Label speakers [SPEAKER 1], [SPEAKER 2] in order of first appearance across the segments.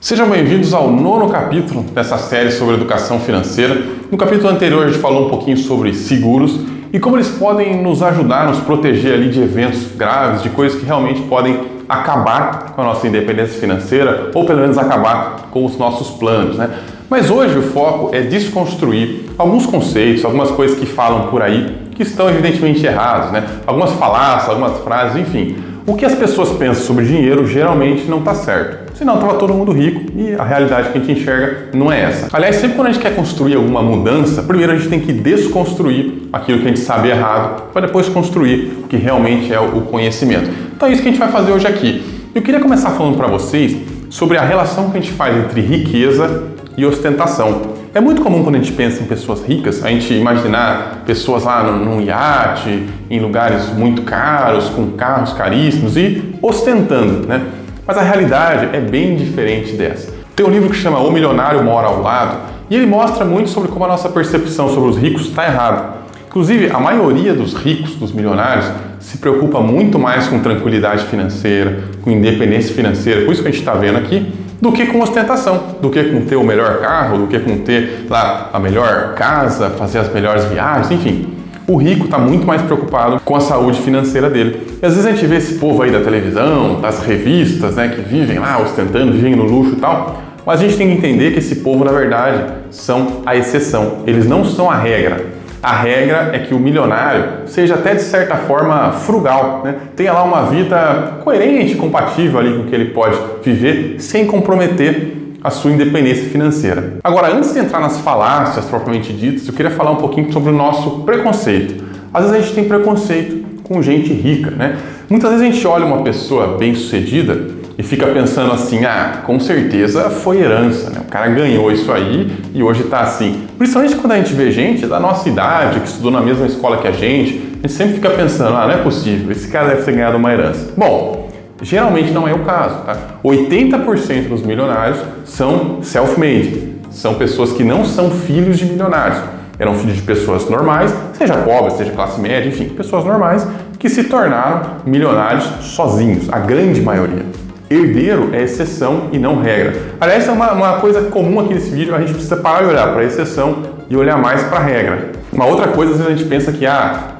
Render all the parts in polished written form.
[SPEAKER 1] Sejam bem-vindos ao 9º capítulo dessa série sobre educação financeira. No capítulo anterior a gente falou um pouquinho sobre seguros e como eles podem nos ajudar, nos proteger ali de eventos graves, de coisas que realmente podem acabar com a nossa independência financeira ou pelo menos acabar com os nossos planos, né? Mas hoje o foco é desconstruir alguns conceitos, algumas coisas que falam por aí que estão evidentemente errados, né? Algumas falácias, algumas frases, enfim. O que as pessoas pensam sobre dinheiro geralmente não está certo. Senão estava todo mundo rico e a realidade que a gente enxerga não é essa. Aliás, sempre quando a gente quer construir alguma mudança, primeiro a gente tem que desconstruir aquilo que a gente sabe errado para depois construir o que realmente é o conhecimento. Então é isso que a gente vai fazer hoje aqui. Eu queria começar falando para vocês sobre a relação que a gente faz entre riqueza e ostentação. É muito comum quando a gente pensa em pessoas ricas, a gente imaginar pessoas lá num iate, em lugares muito caros, com carros caríssimos e ostentando, né? Mas a realidade é bem diferente dessa. Tem um livro que chama O Milionário Mora ao Lado e ele mostra muito sobre como a nossa percepção sobre os ricos está errada. Inclusive, a maioria dos ricos, dos milionários, se preocupa muito mais com tranquilidade financeira, com independência financeira, por isso que a gente está vendo aqui, do que com ostentação, do que com ter o melhor carro, do que com ter lá a melhor casa, fazer as melhores viagens, enfim. O rico está muito mais preocupado com a saúde financeira dele. E às vezes a gente vê esse povo aí da televisão, das revistas, né, que vivem lá ostentando, vivem no luxo e tal, mas a gente tem que entender que esse povo, na verdade, são a exceção. Eles não são a regra. A regra é que o milionário seja até de certa forma frugal, né? Tenha lá uma vida coerente, compatível ali com o que ele pode viver, sem comprometer a sua independência financeira. Agora, antes de entrar nas falácias propriamente ditas, eu queria falar um pouquinho sobre o nosso preconceito. Às vezes a gente tem preconceito com gente rica, né? Muitas vezes a gente olha uma pessoa bem-sucedida e fica pensando assim, com certeza foi herança, né? O cara ganhou isso aí e hoje está assim. Principalmente quando a gente vê gente da nossa idade, que estudou na mesma escola que a gente sempre fica pensando, não é possível, esse cara deve ter ganhado uma herança. Bom, geralmente não é o caso, tá? 80% dos milionários são self-made, são pessoas que não são filhos de milionários. Eram filhos de pessoas normais, seja pobres, seja classe média, enfim, pessoas normais que se tornaram milionários sozinhos, a grande maioria. Herdeiro é exceção e não regra. Aliás, é uma coisa comum aqui nesse vídeo, a gente precisa parar de olhar para a exceção e olhar mais para a regra. Uma outra coisa, às vezes a gente pensa que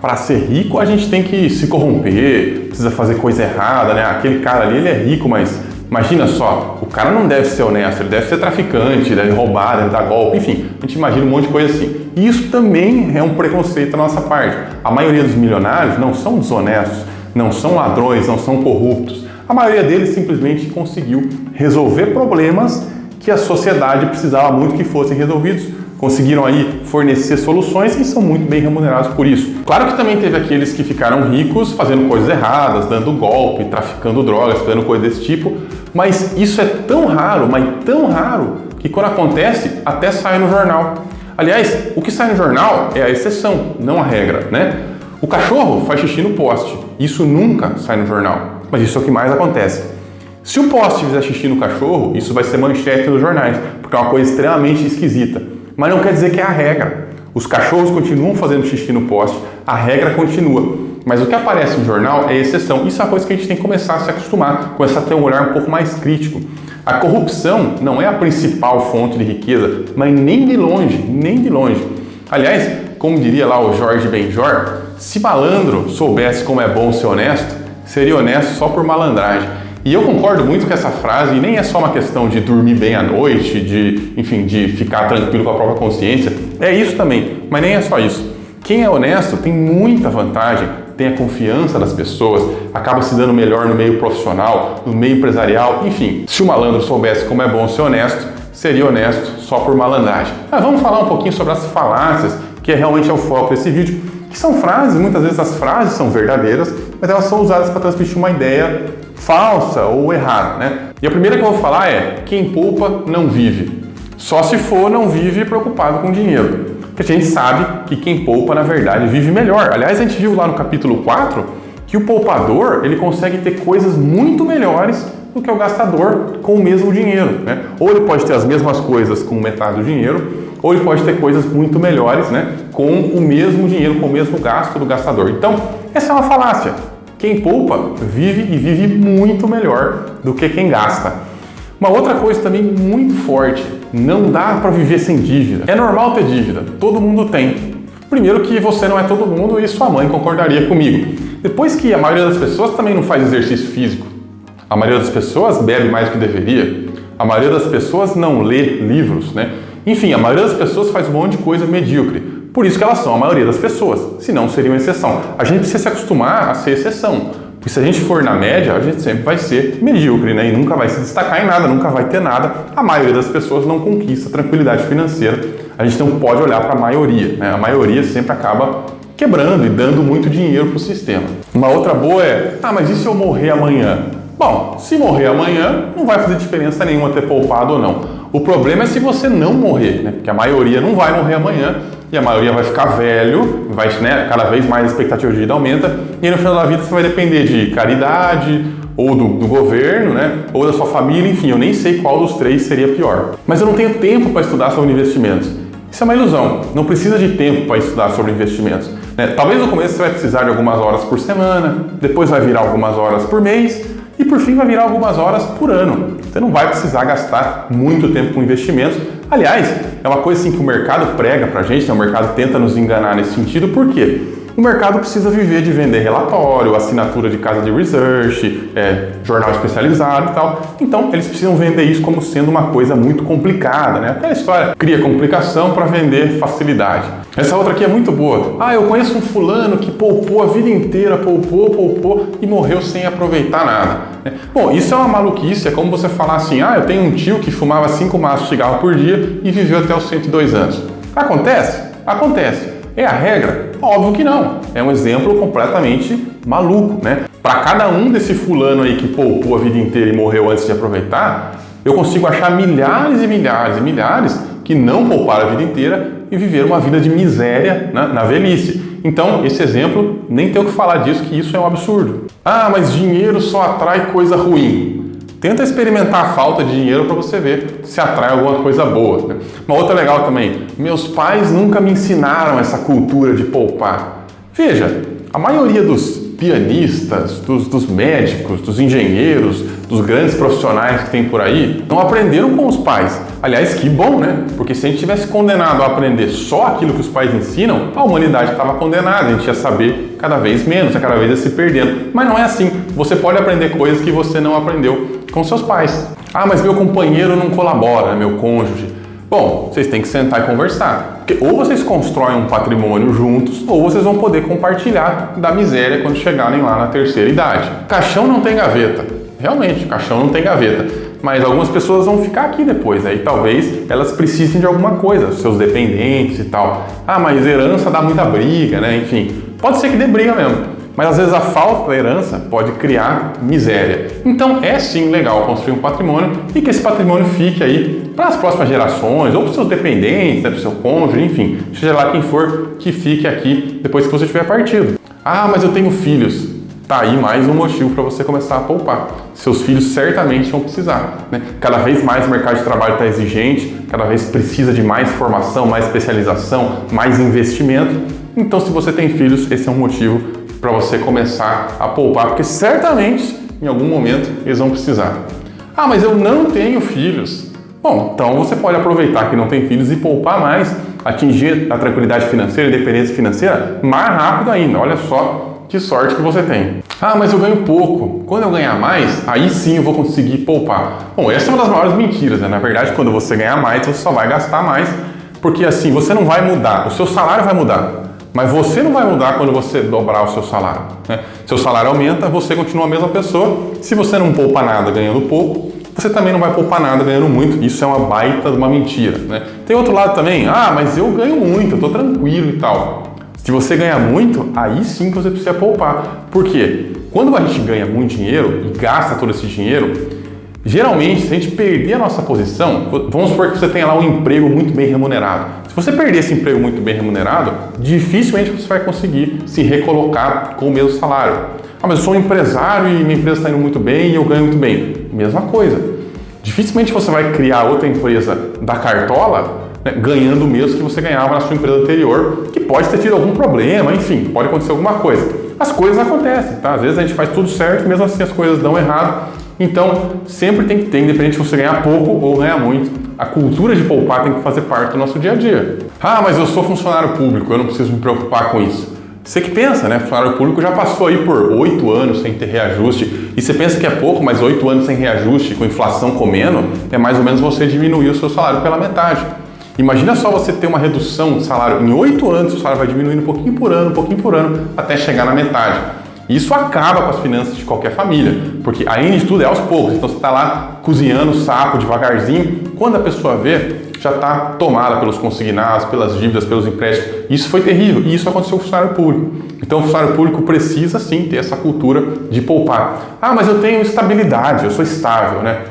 [SPEAKER 1] para ser rico a gente tem que se corromper, precisa fazer coisa errada, né? Aquele cara ali, ele é rico, mas imagina só, o cara não deve ser honesto, ele deve ser traficante, deve roubar, deve dar golpe, enfim, a gente imagina um monte de coisa assim. E isso também é um preconceito da nossa parte. A maioria dos milionários não são desonestos, não são ladrões, não são corruptos. A maioria deles simplesmente conseguiu resolver problemas que a sociedade precisava muito que fossem resolvidos. Conseguiram aí fornecer soluções e são muito bem remunerados por isso. Claro que também teve aqueles que ficaram ricos fazendo coisas erradas, dando golpe, traficando drogas, fazendo coisas desse tipo, mas isso é tão raro, mas tão raro, que quando acontece, até sai no jornal. Aliás, o que sai no jornal é a exceção, não a regra, né? O cachorro faz xixi no poste, isso nunca sai no jornal, mas isso é o que mais acontece. Se o poste fizer xixi no cachorro, isso vai ser manchete nos jornais, porque é uma coisa extremamente esquisita. Mas não quer dizer que é a regra. Os cachorros continuam fazendo xixi no poste, a regra continua. Mas o que aparece no jornal é exceção. Isso é uma coisa que a gente tem que começar a se acostumar, começar a ter um olhar um pouco mais crítico. A corrupção não é a principal fonte de riqueza, mas nem de longe, nem de longe. Aliás, como diria lá o Jorge Benjor, se malandro soubesse como é bom ser honesto, seria honesto só por malandragem. E eu concordo muito com essa frase, e nem é só uma questão de dormir bem à noite, de ficar tranquilo com a própria consciência. É isso também, mas nem é só isso. Quem é honesto tem muita vantagem, tem a confiança das pessoas, acaba se dando melhor no meio profissional, no meio empresarial, enfim. Se o malandro soubesse como é bom ser honesto, seria honesto só por malandragem. Mas vamos falar um pouquinho sobre as falácias, que realmente é o foco desse vídeo, que são frases, muitas vezes as frases são verdadeiras, mas elas são usadas para transmitir uma ideia falsa ou errada, né? E a primeira que eu vou falar é: quem poupa não vive. Só se for não vive preocupado com dinheiro. Porque a gente sabe que quem poupa, na verdade, vive melhor. Aliás, a gente viu lá no capítulo 4 que o poupador, ele consegue ter coisas muito melhores do que o gastador com o mesmo dinheiro, né? Ou ele pode ter as mesmas coisas com metade do dinheiro, ou ele pode ter coisas muito melhores, né, com o mesmo dinheiro, com o mesmo gasto do gastador. Então, essa é uma falácia. Quem poupa vive e vive muito melhor do que quem gasta. Uma outra coisa também muito forte, não dá para viver sem dívida. É normal ter dívida, todo mundo tem. Primeiro que você não é todo mundo e sua mãe concordaria comigo. Depois que a maioria das pessoas também não faz exercício físico. A maioria das pessoas bebe mais do que deveria. A maioria das pessoas não lê livros, né? Enfim, a maioria das pessoas faz um monte de coisa medíocre. Por isso que elas são a maioria das pessoas, senão seria uma exceção. A gente precisa se acostumar a ser exceção. Porque se a gente for na média, a gente sempre vai ser medíocre, né? E nunca vai se destacar em nada, nunca vai ter nada. A maioria das pessoas não conquista tranquilidade financeira. A gente não pode olhar para a maioria, né? A maioria sempre acaba quebrando e dando muito dinheiro para o sistema. Uma outra boa é, mas e se eu morrer amanhã? Bom, se morrer amanhã, não vai fazer diferença nenhuma ter poupado ou não. O problema é se você não morrer, né? Porque a maioria não vai morrer amanhã e a maioria vai ficar velho, vai, né, cada vez mais a expectativa de vida aumenta e no final da vida você vai depender de caridade ou do governo, né, ou da sua família, enfim, eu nem sei qual dos três seria pior. Mas eu não tenho tempo para estudar sobre investimentos. Isso é uma ilusão, não precisa de tempo para estudar sobre investimentos. Né? Talvez no começo você vai precisar de algumas horas por semana, depois vai virar algumas horas por mês e por fim vai virar algumas horas por ano. Você não vai precisar gastar muito tempo com investimentos. Aliás, é uma coisa assim que o mercado prega pra gente, né? O mercado tenta nos enganar nesse sentido, por quê? O mercado precisa viver de vender relatório, assinatura de casa de research, jornal especializado e tal. Então, eles precisam vender isso como sendo uma coisa muito complicada, né? Aquela história, cria complicação para vender facilidade. Essa outra aqui é muito boa. Eu conheço um fulano que poupou a vida inteira, poupou e morreu sem aproveitar nada. Bom, isso é uma maluquice, é como você falar assim, eu tenho um tio que fumava 5 maços de cigarro por dia e viveu até os 102 anos. Acontece? Acontece. É a regra? Óbvio que não. É um exemplo completamente maluco, né? Para cada um desse fulano aí que poupou a vida inteira e morreu antes de aproveitar, eu consigo achar milhares e milhares e milhares que não pouparam a vida inteira e viveram uma vida de miséria na velhice. Então, esse exemplo, nem tem o que falar disso, que isso é um absurdo. Mas dinheiro só atrai coisa ruim. Tenta experimentar a falta de dinheiro para você ver se atrai alguma coisa boa. Né? Uma outra legal também, meus pais nunca me ensinaram essa cultura de poupar. Veja, a maioria dos pianistas, dos médicos, dos engenheiros, dos grandes profissionais que tem por aí, não aprenderam com os pais. Aliás, que bom, né? Porque se a gente tivesse condenado a aprender só aquilo que os pais ensinam, a humanidade estava condenada, a gente ia saber cada vez menos, cada vez ia se perdendo. Mas não é assim. Você pode aprender coisas que você não aprendeu com seus pais. Mas meu companheiro não colabora, meu cônjuge. Bom, vocês têm que sentar e conversar. Porque ou vocês constroem um patrimônio juntos, ou vocês vão poder compartilhar da miséria quando chegarem lá na terceira idade. Caixão não tem gaveta. Realmente, caixão não tem gaveta. Mas algumas pessoas vão ficar aqui depois, aí talvez elas precisem de alguma coisa, seus dependentes e tal. Mas herança dá muita briga, né? Enfim, pode ser que dê briga mesmo. Mas às vezes a falta da herança pode criar miséria. Então é sim legal construir um patrimônio e que esse patrimônio fique aí para as próximas gerações, ou para os seus dependentes, para o seu cônjuge, enfim, seja lá quem for, que fique aqui depois que você tiver partido. Mas eu tenho filhos. Tá aí mais um motivo para você começar a poupar. Seus filhos certamente vão precisar, né? Cada vez mais o mercado de trabalho está exigente, cada vez precisa de mais formação, mais especialização, mais investimento. Então, se você tem filhos, esse é um motivo para você começar a poupar, porque certamente, em algum momento, eles vão precisar. Mas eu não tenho filhos. Bom, então você pode aproveitar que não tem filhos e poupar mais, atingir a tranquilidade financeira, a independência financeira mais rápido ainda. Olha só que sorte que você tem. Mas eu ganho pouco. Quando eu ganhar mais, aí sim eu vou conseguir poupar. Bom, essa é uma das maiores mentiras, né? Na verdade, quando você ganhar mais, você só vai gastar mais, porque assim, você não vai mudar, o seu salário vai mudar. Mas você não vai mudar quando você dobrar o seu salário. Né? Seu salário aumenta, você continua a mesma pessoa. Se você não poupa nada ganhando pouco, você também não vai poupar nada ganhando muito. Isso é uma baita de uma mentira. Né? Tem outro lado também, mas eu ganho muito, eu estou tranquilo e tal. Se você ganha muito, aí sim que você precisa poupar. Por quê? Quando a gente ganha muito dinheiro e gasta todo esse dinheiro, geralmente, se a gente perder a nossa posição, vamos supor que você tenha lá um emprego muito bem remunerado. Se você perder esse emprego muito bem remunerado, dificilmente você vai conseguir se recolocar com o mesmo salário. Mas eu sou um empresário e minha empresa está indo muito bem e eu ganho muito bem. Mesma coisa. Dificilmente você vai criar outra empresa da cartola, né, ganhando o mesmo que você ganhava na sua empresa anterior, que pode ter tido algum problema, enfim, pode acontecer alguma coisa. As coisas acontecem, tá? Às vezes a gente faz tudo certo, mesmo assim as coisas dão errado. Então, sempre tem que ter, independente se você ganhar pouco ou ganhar muito, a cultura de poupar tem que fazer parte do nosso dia a dia. Ah, mas eu sou funcionário público, eu não preciso me preocupar com isso. Você que pensa, né? Funcionário público já passou aí por 8 anos sem ter reajuste, e você pensa que é pouco, mas 8 anos sem reajuste, com inflação comendo, é mais ou menos você diminuir o seu salário pela metade. Imagina só você ter uma redução de salário, em 8 anos o salário vai diminuindo um pouquinho por ano, até chegar na metade. Isso acaba com as finanças de qualquer família, porque além de tudo é aos poucos, então você está lá cozinhando o sapo devagarzinho, quando a pessoa vê, já está tomada pelos consignados, pelas dívidas, pelos empréstimos. Isso foi terrível e isso aconteceu com o funcionário público. Então o funcionário público precisa sim ter essa cultura de poupar. Ah, mas eu tenho estabilidade, eu sou estável, né?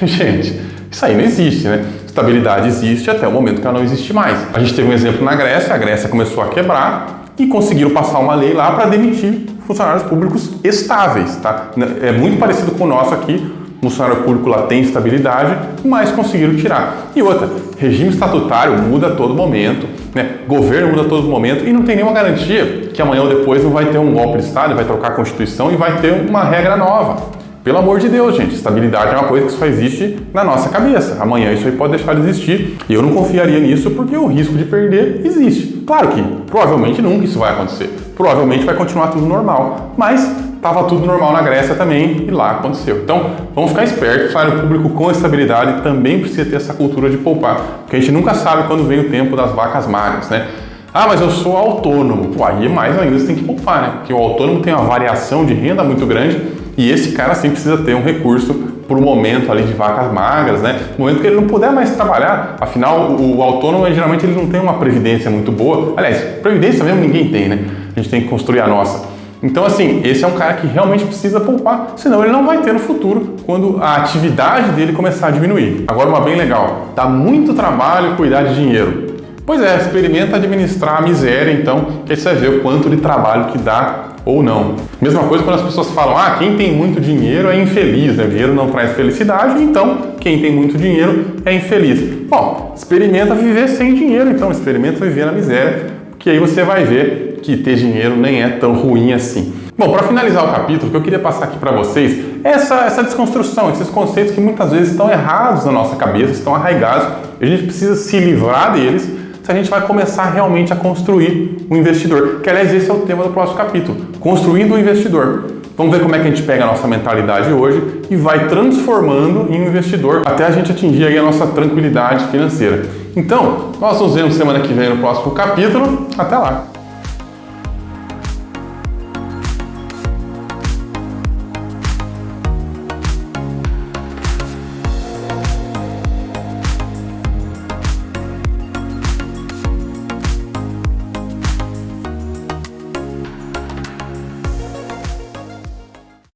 [SPEAKER 1] Gente, isso aí não existe, né? Estabilidade existe até o momento que ela não existe mais. A gente teve um exemplo na Grécia, a Grécia começou a quebrar e conseguiram passar uma lei lá para demitir funcionários públicos estáveis, tá? É muito parecido com o nosso aqui, o funcionário público lá tem estabilidade, mas conseguiram tirar. E outra, regime estatutário muda a todo momento, né? Governo muda a todo momento e não tem nenhuma garantia que amanhã ou depois não vai ter um golpe de Estado, vai trocar a Constituição e vai ter uma regra nova. Pelo amor de Deus, gente, estabilidade é uma coisa que só existe na nossa cabeça. Amanhã isso aí pode deixar de existir e eu não confiaria nisso porque o risco de perder existe. Claro que provavelmente nunca isso vai acontecer. Provavelmente vai continuar tudo normal, mas estava tudo normal na Grécia também e lá aconteceu. Então, vamos ficar espertos, o salário público com estabilidade também precisa ter essa cultura de poupar, porque a gente nunca sabe quando vem o tempo das vacas magras, né? Ah, mas eu sou autônomo. Pô, aí mais ainda você tem que poupar, né? Porque o autônomo tem uma variação de renda muito grande e esse cara sim precisa ter um recurso para o momento ali de vacas magras, né? No momento que ele não puder mais trabalhar. Afinal, o autônomo geralmente ele não tem uma previdência muito boa. Aliás, previdência mesmo ninguém tem, né? A gente tem que construir a nossa. Então, assim, esse é um cara que realmente precisa poupar, senão ele não vai ter no futuro quando a atividade dele começar a diminuir. Agora, uma bem legal, dá muito trabalho cuidar de dinheiro. Pois é, experimenta administrar a miséria, então, que aí você vai ver o quanto de trabalho que dá ou não. Mesma coisa quando as pessoas falam, ah, quem tem muito dinheiro é infeliz, né? O dinheiro não traz felicidade, então quem tem muito dinheiro é infeliz. Bom, experimenta viver sem dinheiro, então, experimenta viver na miséria, que aí você vai ver que ter dinheiro nem é tão ruim assim. Bom, para finalizar o capítulo, o que eu queria passar aqui para vocês é essa desconstrução, esses conceitos que muitas vezes estão errados na nossa cabeça, estão arraigados, e a gente precisa se livrar deles se a gente vai começar realmente a construir um investidor, que aliás esse é o tema do próximo capítulo, construindo um investidor. Vamos ver como é que a gente pega a nossa mentalidade hoje e vai transformando em um investidor até a gente atingir aí a nossa tranquilidade financeira. Então, nós nos vemos semana que vem no próximo capítulo. Até lá!